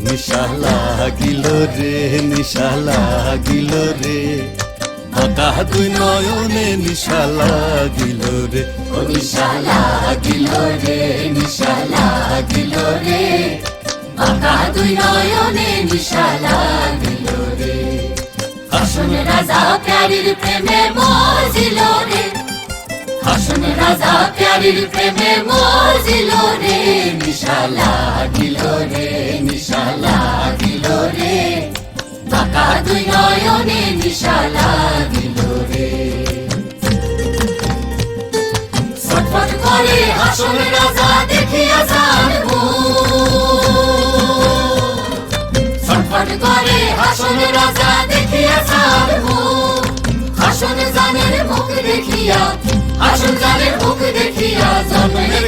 নিশা লাগিল রে, নিশা লাগিল রে, বাঁকা দুই নয়নে নিশা লাগিল রে, ও নিশা লাগিল রে, নিশা লাগিল রে, বাঁকা দুই নয়নে নিশা লাগিল রে। হাসন রাজা প্যারির প্রেমে মজিল রে, হাসন রাজা প্যারির প্রেমে মজিল রে, নিশা লাগিল রে, নিশা লাগিল রে, বাঁকা দুই নয়নে নিশা লাগিল রে। ছটফট করে হাসন রাজা দেখিয়া যান ছটফট করে হাসন রাজা দেখিয়া যান হাসন জানের মুখ দেখিয়া, হাসন জানের মুখ দেখিয়া জন্মের